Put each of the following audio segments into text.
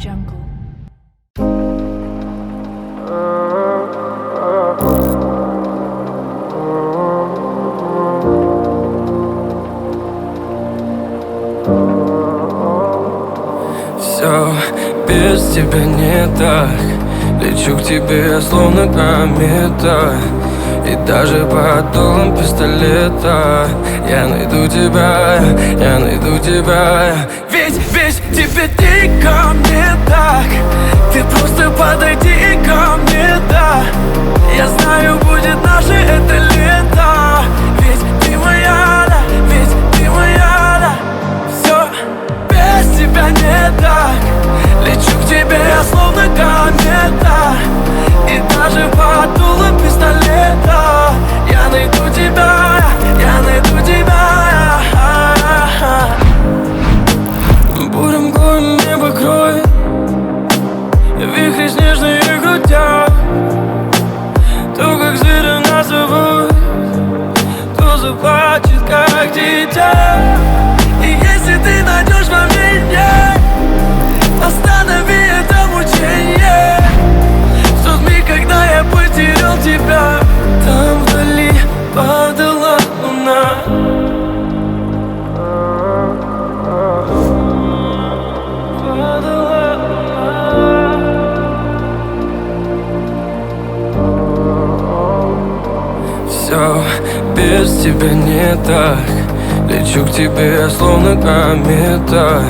Jungle. Все без тебя не так. Лечу к тебе, словно комета. И даже под дулом пистолета я найду тебя, я найду тебя. Ведь тебе дико мне так. Ты просто подойди ко мне, да. Я знаю, будет наше это лето. Ведь ты моя, да, ведь ты моя, да. Все без тебя не так. Лечу к тебе, я словно комета. И даже под дулом пистолета я найду тебя, я найду тебя. Бурым горем небо кроет, вихри снежные крутят. То, как зверя нас зовут, то заплачет, как дитя. И если ты найдешь во мне, останови это мучение. В тот миг, когда я потерял тебя, там вдали падала луна. Все без тебя не так. Лечу к тебе, я словно комета.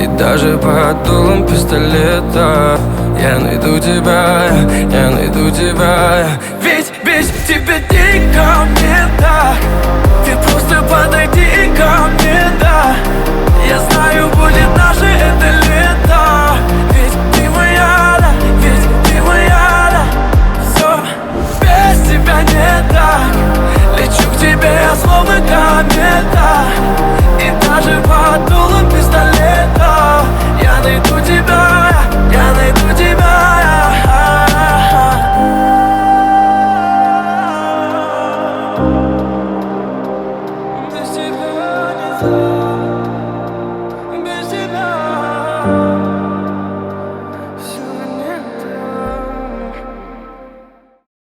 И даже под дулом пистолета я найду тебя, я найду тебя. Ведь без тебя дико мне так. Ты просто подойди ко мне, да. Я знаю, будет наше это лето. Ведь ты моя, да, ведь ты моя, да. Все без тебя не так. Лечу к тебе, я словно комета. И даже под дулом пистолета я найду тебя, я найду тебя. Без тебя не так.